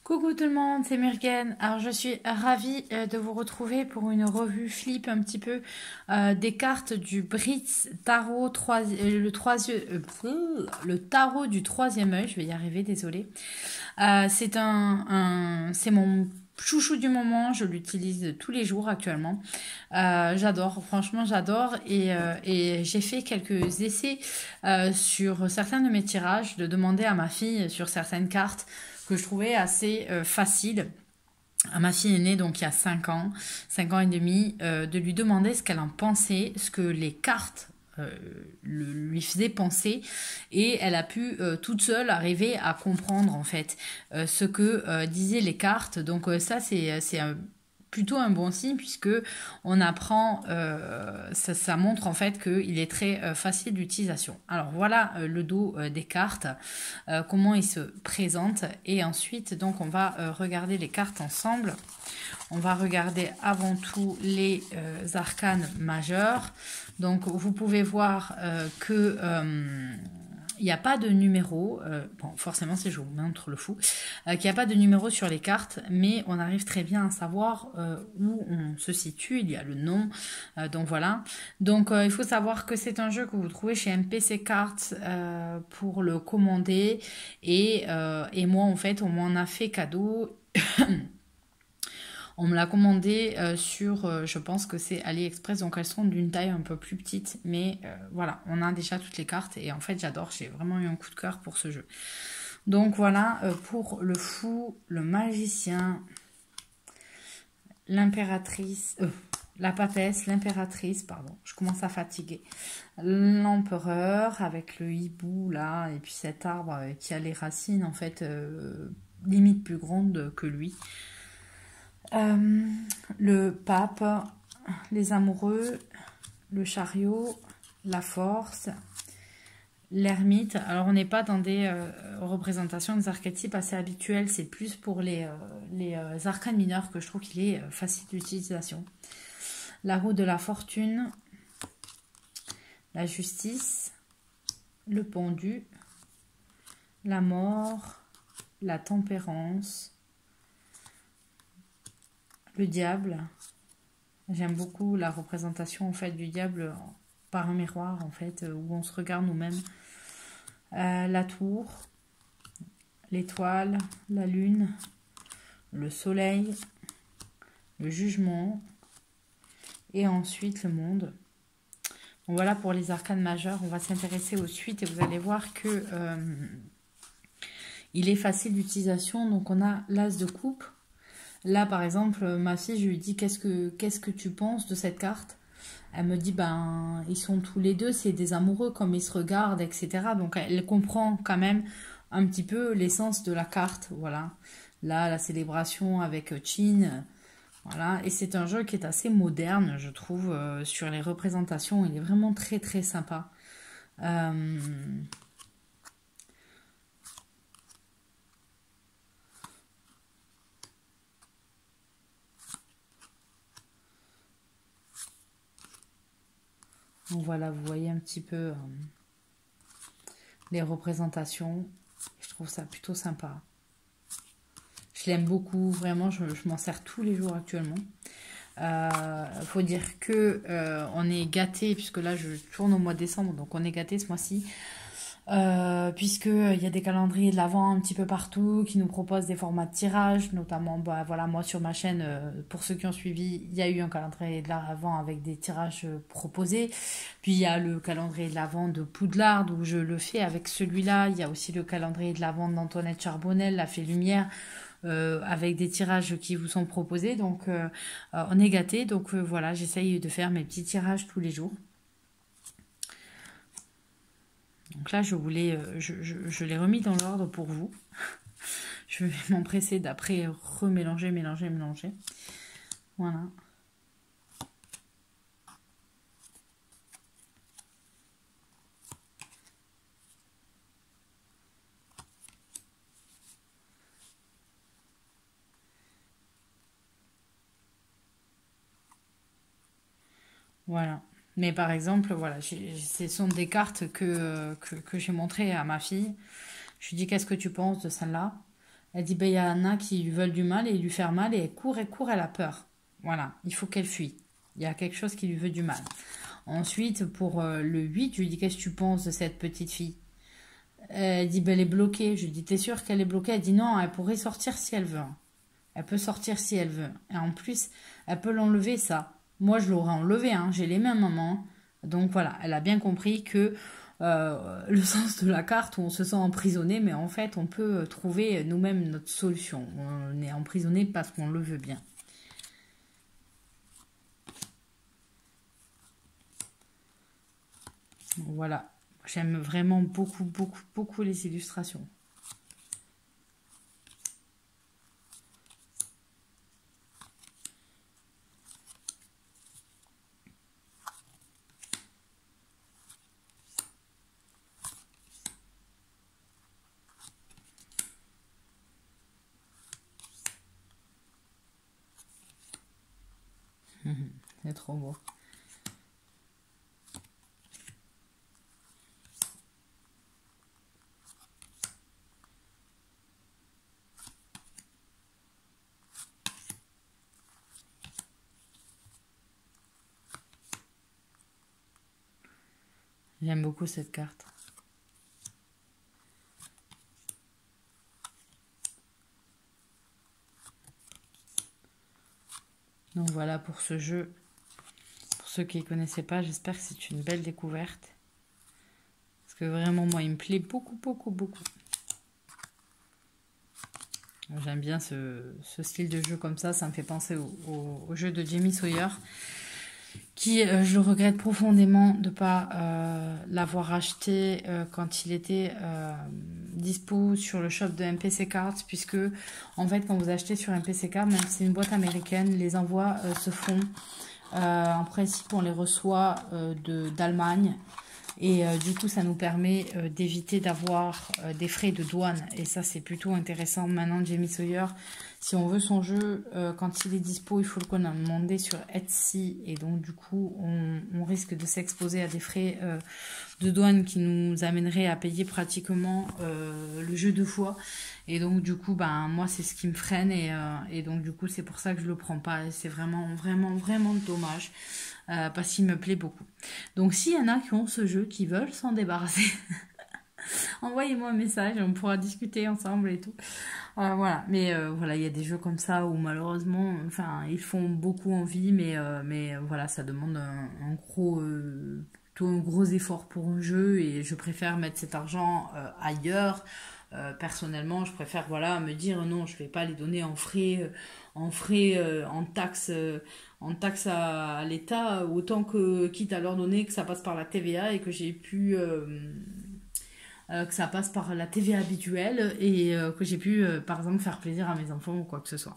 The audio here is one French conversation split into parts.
Coucou tout le monde, c'est Murgen. Alors je suis ravie de vous retrouver pour une revue flip un petit peu des cartes du Brits Tarot le tarot du troisième œil. Je vais y arriver, désolée. C'est mon chouchou du moment. Je l'utilise tous les jours actuellement. J'adore, franchement j'adore et j'ai fait quelques essais sur certains de mes tirages, de demander à ma fille sur certaines cartes que je trouvais assez facile à ma fille aînée, donc il y a 5 ans et demi, de lui demander ce qu'elle en pensait, ce que les cartes lui faisaient penser, et elle a pu toute seule arriver à comprendre en fait ce que disaient les cartes. Donc ça c'est plutôt un bon signe puisque on apprend, ça montre en fait qu'il est très facile d'utilisation. Alors voilà le dos des cartes, comment il se présente, et ensuite donc on va regarder les cartes ensemble. On va regarder avant tout les arcanes majeurs. Donc vous pouvez voir que il n'y a pas de numéro, bon forcément si je vous montre le fou, qu'il n'y a pas de numéro sur les cartes, mais on arrive très bien à savoir où on se situe, il y a le nom, donc voilà. Donc il faut savoir que c'est un jeu que vous trouvez chez MPC Cards pour le commander, et moi en fait on m'en a fait cadeau. On me l'a commandé sur, je pense que c'est AliExpress, donc elles sont d'une taille un peu plus petite. Mais voilà, on a déjà toutes les cartes et en fait j'adore, j'ai vraiment eu un coup de cœur pour ce jeu. Donc voilà, pour le fou, le magicien, l'impératrice, la papesse, l'impératrice, pardon, je commence à fatiguer. L'empereur avec le hibou là, et puis cet arbre qui a les racines en fait limite plus grandes que lui. Le pape, les amoureux, le chariot, la force, l'ermite. Alors on n'est pas dans des représentations des archétypes assez habituelles, c'est plus pour les arcanes mineurs que je trouve qu'il est facile d'utilisation. La roue de la fortune, la justice, le pendu, la mort, la tempérance, le diable. J'aime beaucoup la représentation en fait du diable par un miroir en fait où on se regarde nous-mêmes. La tour, l'étoile, la lune, le soleil, le jugement et ensuite le monde. Donc voilà pour les arcanes majeures. On va s'intéresser aux suites et vous allez voir que il est facile d'utilisation. Donc on a l'as de coupe. Là, par exemple, ma fille, je lui dis qu'est-ce que tu penses de cette carte? Elle me dit, ben, ils sont tous les deux, c'est des amoureux, comme ils se regardent, etc. Donc, elle comprend quand même un petit peu l'essence de la carte, voilà. Là, la célébration avec Chin, voilà. Et c'est un jeu qui est assez moderne, je trouve, sur les représentations. Il est vraiment très, très sympa. Donc voilà, vous voyez un petit peu les représentations. Je trouve ça plutôt sympa. Je l'aime beaucoup, vraiment, je m'en sers tous les jours actuellement. Faut dire que on est gâté, puisque là je tourne au mois de décembre, donc on est gâté ce mois-ci. Puisque il y a des calendriers de l'Avent un petit peu partout qui nous proposent des formats de tirage, notamment bah, voilà, moi sur ma chaîne, pour ceux qui ont suivi, il y a eu un calendrier de l'Avent avec des tirages proposés, puis il y a le calendrier de l'Avent de Poudlard où je le fais avec celui-là, il y a aussi le calendrier de l'Avent d'Antoinette Charbonnel, la Fée Lumière, avec des tirages qui vous sont proposés, donc on est gâté, donc voilà, j'essaye de faire mes petits tirages tous les jours. Donc là, je l'ai remis dans l'ordre pour vous. Je vais m'empresser d'après remélanger, mélanger. Voilà. Voilà. Mais par exemple, voilà, ce sont des cartes que j'ai montrées à ma fille. Je lui dis, qu'est-ce que tu penses de celle-là? Elle dit, ben, il y en a qui lui veulent du mal et lui faire mal et elle court, elle a peur. Voilà, il faut qu'elle fuit. Il y a quelque chose qui lui veut du mal. Ensuite, pour le 8, je lui dis, qu'est-ce que tu penses de cette petite fille? Elle dit, ben, elle est bloquée. Je lui dis, t'es sûre qu'elle est bloquée? Elle dit, non, elle pourrait sortir si elle veut. Elle peut sortir si elle veut. Et en plus, elle peut l'enlever, ça. Moi, je l'aurais enlevé, hein. J'ai les mêmes mamans. Donc voilà, elle a bien compris que le sens de la carte où on se sent emprisonné, mais en fait, on peut trouver nous-mêmes notre solution. On est emprisonné parce qu'on le veut bien. Voilà, j'aime vraiment beaucoup, beaucoup, beaucoup les illustrations. C'est trop beau. J'aime beaucoup cette carte. Donc voilà pour ce jeu. Pour ceux qui ne connaissaient pas, j'espère que c'est une belle découverte. Parce que vraiment, moi, il me plaît beaucoup, beaucoup, beaucoup. J'aime bien ce style de jeu comme ça. Ça me fait penser au jeu de Jamie Sawyer. Qui, je le regrette profondément de ne pas l'avoir acheté quand il était dispo sur le shop de MPC Cards, puisque en fait quand vous achetez sur MPC Cards, même si c'est une boîte américaine, les envois se font, en principe on les reçoit d'Allemagne, et du coup ça nous permet d'éviter d'avoir des frais de douane, et ça c'est plutôt intéressant. Maintenant Jamie Sawyer, si on veut son jeu, quand il est dispo, il faut le commander sur Etsy. Et donc, du coup, on risque de s'exposer à des frais de douane qui nous amèneraient à payer pratiquement le jeu 2 fois. Et donc, du coup, ben, moi, c'est ce qui me freine. Et donc, du coup, c'est pour ça que je le prends pas. Et c'est vraiment, vraiment, vraiment dommage. Parce qu'il me plaît beaucoup. Donc, s'il y en a qui ont ce jeu, qui veulent s'en débarrasser... Envoyez-moi un message, on pourra discuter ensemble et tout. Voilà, mais voilà, il y a des jeux comme ça où malheureusement, enfin, ils font beaucoup envie, mais voilà, ça demande plutôt un gros effort pour un jeu, et je préfère mettre cet argent ailleurs. Personnellement, je préfère voilà me dire non, je vais pas les donner en taxes à l'État, autant que quitte à leur donner que ça passe par la TVA et que j'ai pu que ça passe par la TVA habituelle, et que j'ai pu par exemple faire plaisir à mes enfants ou quoi que ce soit.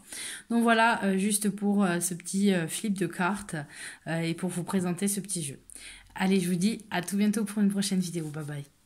Donc voilà, juste pour ce petit flip de cartes et pour vous présenter ce petit jeu. Allez, je vous dis à tout bientôt pour une prochaine vidéo. Bye bye.